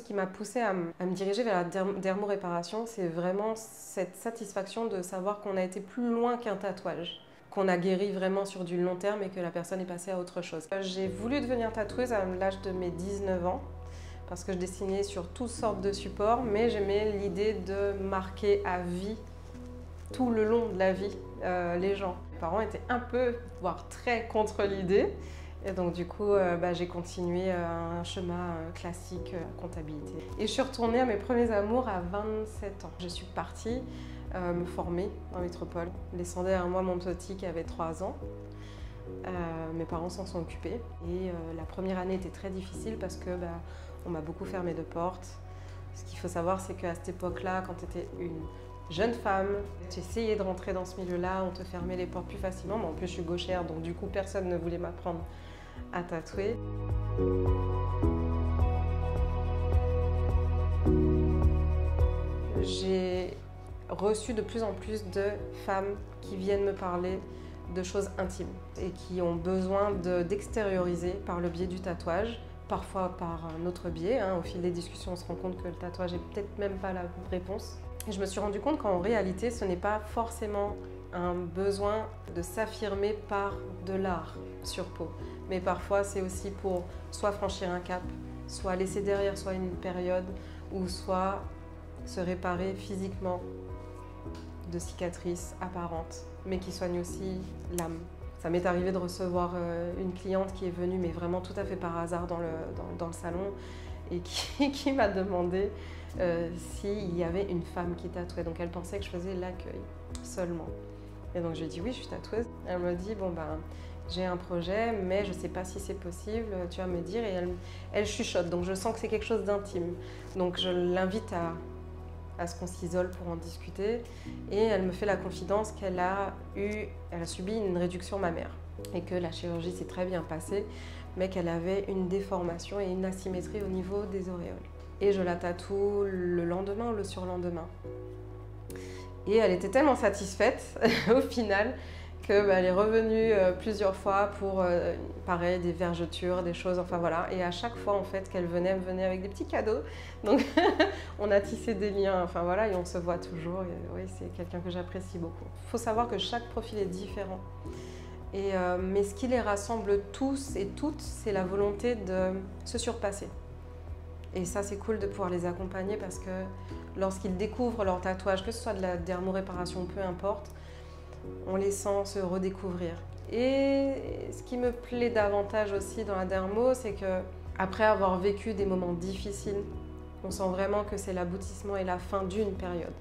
qui m'a poussée à me diriger vers la dermoréparation, c'est vraiment cette satisfaction de savoir qu'on a été plus loin qu'un tatouage, qu'on a guéri vraiment sur du long terme et que la personne est passée à autre chose. J'ai voulu devenir tatoueuse à l'âge de mes 19 ans parce que je dessinais sur toutes sortes de supports, mais j'aimais l'idée de marquer à vie, tout le long de la vie, les gens. Mes parents étaient un peu, voire très contre l'idée. Et donc du coup, j'ai continué un chemin classique, comptabilité. Et je suis retournée à mes premiers amours à 27 ans. Je suis partie me former en métropole, laissant derrière moi mon petit qui avait 3 ans. Mes parents s'en sont occupés. Et la première année était très difficile parce que on m'a beaucoup fermé de portes. Ce qu'il faut savoir, c'est qu'à cette époque-là, quand tu étais une jeune femme, tu essayais de rentrer dans ce milieu-là, on te fermait les portes plus facilement. Mais en plus, je suis gauchère, donc du coup, personne ne voulait m'apprendre à tatouer. J'ai reçu de plus en plus de femmes qui viennent me parler de choses intimes et qui ont besoin d'extérioriser par le biais du tatouage, parfois par un autre biais. Au fil des discussions, on se rend compte que le tatouage n'est peut-être même pas la réponse. Et je me suis rendu compte qu'en réalité, ce n'est pas forcément un besoin de s'affirmer par de l'art sur peau. Mais parfois, c'est aussi pour soit franchir un cap, soit laisser derrière soi une période, ou soit se réparer physiquement de cicatrices apparentes, mais qui soignent aussi l'âme. Ça m'est arrivé de recevoir une cliente qui est venue, mais vraiment tout à fait par hasard dans le salon, et qui m'a demandé s'il y avait une femme qui tatouait. Donc elle pensait que je faisais l'accueil seulement. Et donc je lui ai dit oui, je suis tatoueuse. Elle me dit bon j'ai un projet, mais je ne sais pas si c'est possible, tu vas me dire. Et elle chuchote, donc je sens que c'est quelque chose d'intime. Donc je l'invite à ce qu'on s'isole pour en discuter. Et elle me fait la confidence qu'elle a subi une réduction mammaire et que la chirurgie s'est très bien passée, mais qu'elle avait une déformation et une asymétrie au niveau des auréoles. Et je la tatoue le lendemain ou le surlendemain. Et elle était tellement satisfaite au final qu'elle est revenue plusieurs fois pour, pareil, des vergetures, des choses, enfin voilà. Et à chaque fois, en fait, qu'elle venait, elle venait avec des petits cadeaux. Donc, on a tissé des liens, enfin voilà, et on se voit toujours. Et, oui, c'est quelqu'un que j'apprécie beaucoup. Il faut savoir que chaque profil est différent. Mais ce qui les rassemble tous et toutes, c'est la volonté de se surpasser. Et ça, c'est cool de pouvoir les accompagner parce que lorsqu'ils découvrent leur tatouage, que ce soit de la dermoréparation, peu importe, on les sent se redécouvrir. Et ce qui me plaît davantage aussi dans la dermo, c'est qu'après avoir vécu des moments difficiles, on sent vraiment que c'est l'aboutissement et la fin d'une période.